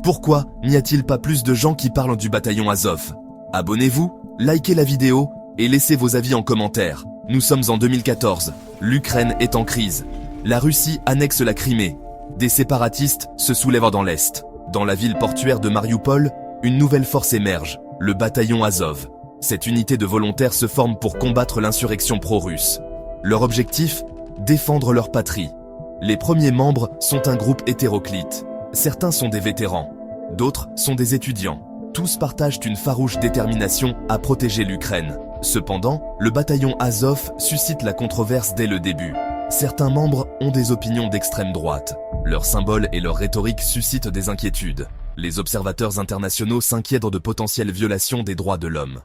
Pourquoi n'y a-t-il pas plus de gens qui parlent du bataillon Azov? Abonnez-vous, likez la vidéo et laissez vos avis en commentaire. Nous sommes en 2014, l'Ukraine est en crise. La Russie annexe la Crimée. Des séparatistes se soulèvent dans l'Est. Dans la ville portuaire de Marioupol, une nouvelle force émerge, le bataillon Azov. Cette unité de volontaires se forme pour combattre l'insurrection pro-russe. Leur objectif? Défendre leur patrie. Les premiers membres sont un groupe hétéroclite. Certains sont des vétérans, d'autres sont des étudiants. Tous partagent une farouche détermination à protéger l'Ukraine. Cependant, le bataillon Azov suscite la controverse dès le début. Certains membres ont des opinions d'extrême droite. Leurs symboles et leur rhétorique suscitent des inquiétudes. Les observateurs internationaux s'inquiètent de potentielles violations des droits de l'homme.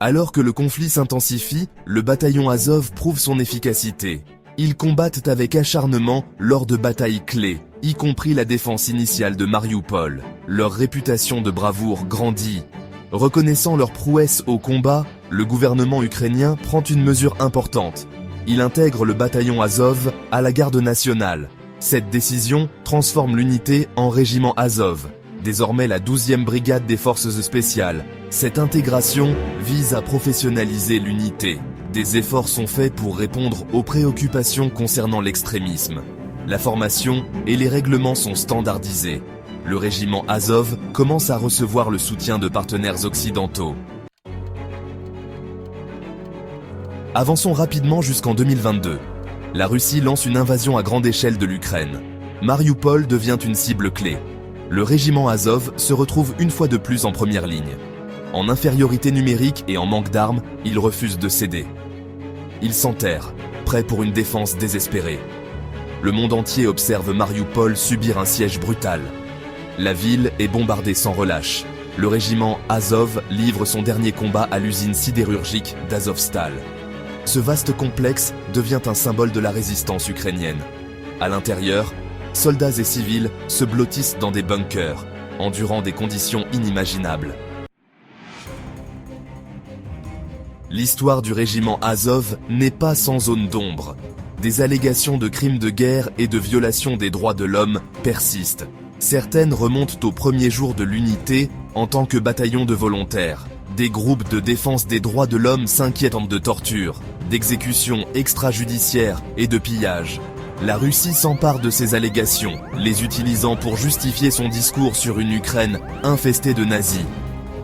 Alors que le conflit s'intensifie, le bataillon Azov prouve son efficacité. Ils combattent avec acharnement lors de batailles clés, y compris la défense initiale de Marioupol. Leur réputation de bravoure grandit. Reconnaissant leur prouesse au combat, le gouvernement ukrainien prend une mesure importante. Il intègre le bataillon Azov à la garde nationale. Cette décision transforme l'unité en régiment Azov, désormais la 12e brigade des forces spéciales. Cette intégration vise à professionnaliser l'unité. Des efforts sont faits pour répondre aux préoccupations concernant l'extrémisme. La formation et les règlements sont standardisés. Le régiment Azov commence à recevoir le soutien de partenaires occidentaux. Avançons rapidement jusqu'en 2022. La Russie lance une invasion à grande échelle de l'Ukraine. Marioupol devient une cible clé. Le régiment Azov se retrouve une fois de plus en première ligne. En infériorité numérique et en manque d'armes, il refuse de céder. Il s'enterre, prêt pour une défense désespérée. Le monde entier observe Marioupol subir un siège brutal. La ville est bombardée sans relâche. Le régiment Azov livre son dernier combat à l'usine sidérurgique d'Azovstal. Ce vaste complexe devient un symbole de la résistance ukrainienne. À l'intérieur, soldats et civils se blottissent dans des bunkers, endurant des conditions inimaginables. L'histoire du régiment Azov n'est pas sans zone d'ombre. Des allégations de crimes de guerre et de violations des droits de l'homme persistent. Certaines remontent aux premiers jours de l'unité en tant que bataillon de volontaires. Des groupes de défense des droits de l'homme s'inquiètent de tortures, d'exécutions extrajudiciaires et de pillages. La Russie s'empare de ces allégations, les utilisant pour justifier son discours sur une Ukraine infestée de nazis.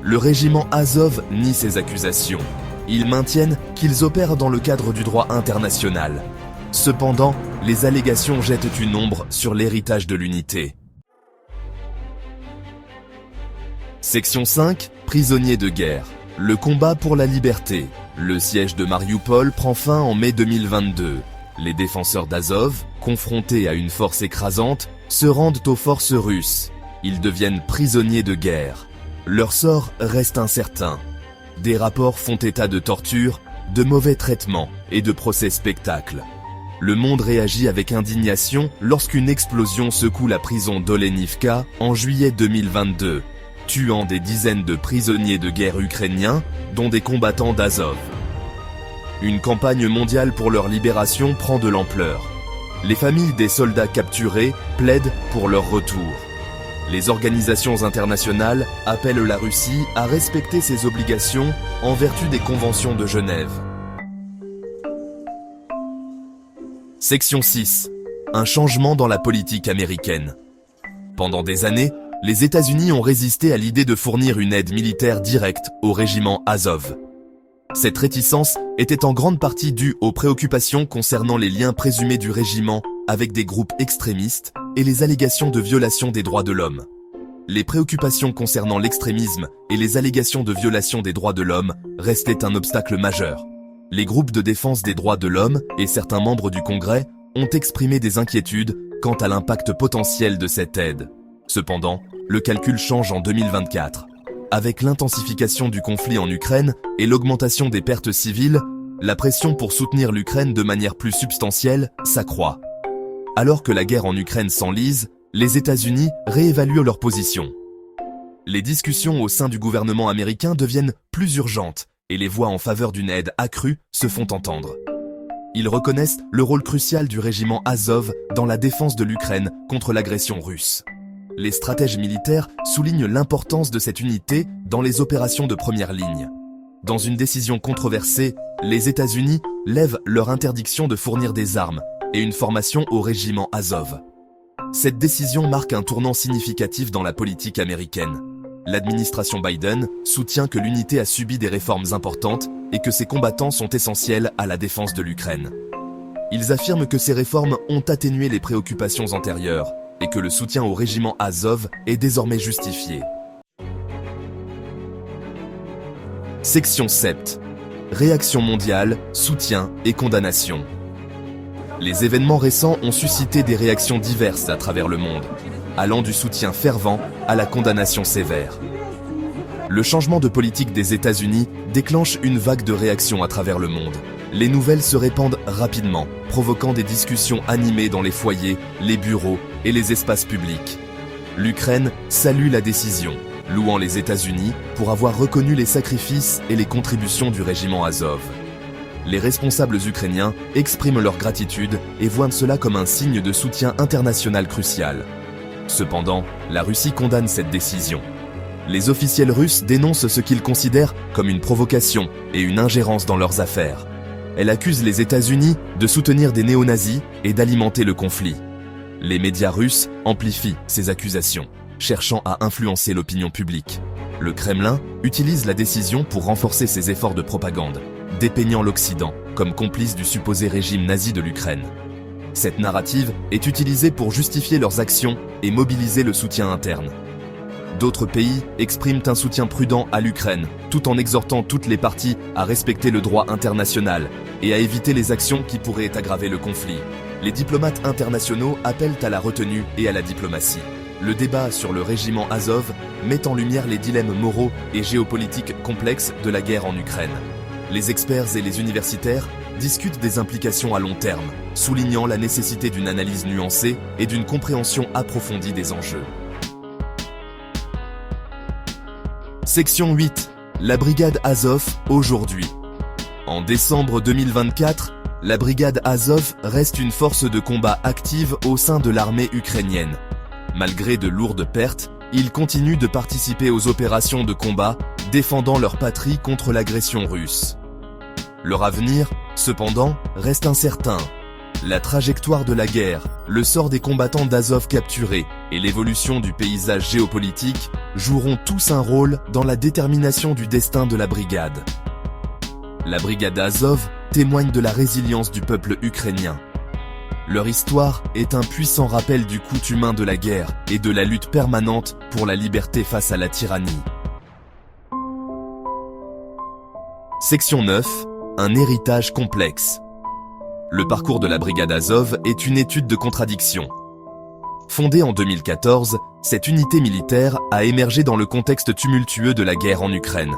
Le régiment Azov nie ces accusations. Ils maintiennent qu'ils opèrent dans le cadre du droit international. Cependant, les allégations jettent une ombre sur l'héritage de l'unité. Section 5, prisonniers de guerre. Le combat pour la liberté. Le siège de Marioupol prend fin en mai 2022. Les défenseurs d'Azov, confrontés à une force écrasante, se rendent aux forces russes. Ils deviennent prisonniers de guerre. Leur sort reste incertain. Des rapports font état de tortures, de mauvais traitements et de procès spectacles. Le monde réagit avec indignation lorsqu'une explosion secoue la prison d'Olenivka en juillet 2022, tuant des dizaines de prisonniers de guerre ukrainiens, dont des combattants d'Azov. Une campagne mondiale pour leur libération prend de l'ampleur. Les familles des soldats capturés plaident pour leur retour. Les organisations internationales appellent la Russie à respecter ses obligations en vertu des conventions de Genève. Section 6. Un changement dans la politique américaine. Pendant des années, les États-Unis ont résisté à l'idée de fournir une aide militaire directe au régiment Azov. Cette réticence était en grande partie due aux préoccupations concernant les liens présumés du régiment avec des groupes extrémistes et les allégations de violation des droits de l'homme. Les préoccupations concernant l'extrémisme et les allégations de violation des droits de l'homme restaient un obstacle majeur. Les groupes de défense des droits de l'homme et certains membres du Congrès ont exprimé des inquiétudes quant à l'impact potentiel de cette aide. Cependant, le calcul change en 2024. Avec l'intensification du conflit en Ukraine et l'augmentation des pertes civiles, la pression pour soutenir l'Ukraine de manière plus substantielle s'accroît. Alors que la guerre en Ukraine s'enlise, les États-Unis réévaluent leur position. Les discussions au sein du gouvernement américain deviennent plus urgentes et les voix en faveur d'une aide accrue se font entendre. Ils reconnaissent le rôle crucial du régiment Azov dans la défense de l'Ukraine contre l'agression russe. Les stratèges militaires soulignent l'importance de cette unité dans les opérations de première ligne. Dans une décision controversée, les États-Unis lèvent leur interdiction de fournir des armes et une formation au régiment Azov. Cette décision marque un tournant significatif dans la politique américaine. L'administration Biden soutient que l'unité a subi des réformes importantes et que ses combattants sont essentiels à la défense de l'Ukraine. Ils affirment que ces réformes ont atténué les préoccupations antérieures et que le soutien au régiment Azov est désormais justifié. Section 7. Réaction mondiale, soutien et condamnation. Les événements récents ont suscité des réactions diverses à travers le monde, allant du soutien fervent à la condamnation sévère. Le changement de politique des États-Unis déclenche une vague de réactions à travers le monde. Les nouvelles se répandent rapidement, provoquant des discussions animées dans les foyers, les bureaux et les espaces publics. L'Ukraine salue la décision, louant les États-Unis pour avoir reconnu les sacrifices et les contributions du régiment Azov. Les responsables ukrainiens expriment leur gratitude et voient cela comme un signe de soutien international crucial. Cependant, la Russie condamne cette décision. Les officiels russes dénoncent ce qu'ils considèrent comme une provocation et une ingérence dans leurs affaires. Elle accuse les États-Unis de soutenir des néo-nazis et d'alimenter le conflit. Les médias russes amplifient ces accusations, cherchant à influencer l'opinion publique. Le Kremlin utilise la décision pour renforcer ses efforts de propagande, dépeignant l'Occident comme complice du supposé régime nazi de l'Ukraine. Cette narrative est utilisée pour justifier leurs actions et mobiliser le soutien interne. D'autres pays expriment un soutien prudent à l'Ukraine, tout en exhortant toutes les parties à respecter le droit international et à éviter les actions qui pourraient aggraver le conflit. Les diplomates internationaux appellent à la retenue et à la diplomatie. Le débat sur le régiment Azov met en lumière les dilemmes moraux et géopolitiques complexes de la guerre en Ukraine. Les experts et les universitaires discutent des implications à long terme, soulignant la nécessité d'une analyse nuancée et d'une compréhension approfondie des enjeux. Section 8. La brigade Azov, aujourd'hui. En décembre 2024, la brigade Azov reste une force de combat active au sein de l'armée ukrainienne. Malgré de lourdes pertes, ils continuent de participer aux opérations de combat, défendant leur patrie contre l'agression russe. Leur avenir, cependant, reste incertain. La trajectoire de la guerre, le sort des combattants d'Azov capturés et l'évolution du paysage géopolitique joueront tous un rôle dans la détermination du destin de la brigade. La brigade Azov témoigne de la résilience du peuple ukrainien. Leur histoire est un puissant rappel du coût humain de la guerre et de la lutte permanente pour la liberté face à la tyrannie. Section 9. Un héritage complexe. Le parcours de la brigade Azov est une étude de contradictions. Fondée en 2014, cette unité militaire a émergé dans le contexte tumultueux de la guerre en Ukraine.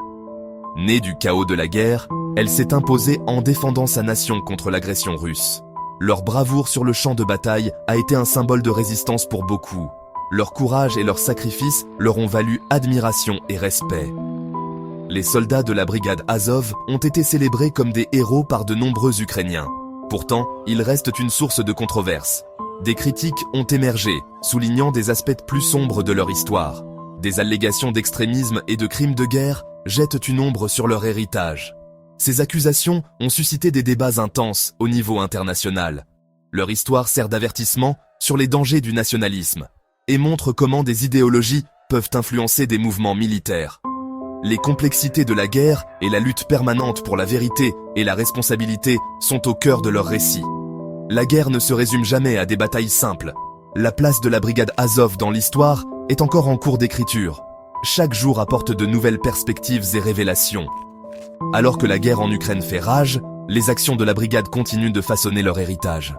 Née du chaos de la guerre, elle s'est imposée en défendant sa nation contre l'agression russe. Leur bravoure sur le champ de bataille a été un symbole de résistance pour beaucoup. Leur courage et leur sacrifice leur ont valu admiration et respect. Les soldats de la brigade Azov ont été célébrés comme des héros par de nombreux Ukrainiens. Pourtant, ils restent une source de controverse. Des critiques ont émergé, soulignant des aspects plus sombres de leur histoire. Des allégations d'extrémisme et de crimes de guerre jettent une ombre sur leur héritage. Ces accusations ont suscité des débats intenses au niveau international. Leur histoire sert d'avertissement sur les dangers du nationalisme et montre comment des idéologies peuvent influencer des mouvements militaires. Les complexités de la guerre et la lutte permanente pour la vérité et la responsabilité sont au cœur de leur récit. La guerre ne se résume jamais à des batailles simples. La place de la brigade Azov dans l'histoire est encore en cours d'écriture. Chaque jour apporte de nouvelles perspectives et révélations. Alors que la guerre en Ukraine fait rage, les actions de la brigade continuent de façonner leur héritage.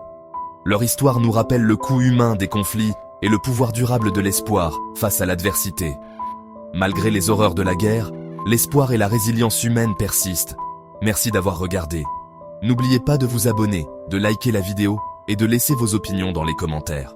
Leur histoire nous rappelle le coût humain des conflits et le pouvoir durable de l'espoir face à l'adversité. Malgré les horreurs de la guerre, l'espoir et la résilience humaine persistent. Merci d'avoir regardé. N'oubliez pas de vous abonner, de liker la vidéo et de laisser vos opinions dans les commentaires.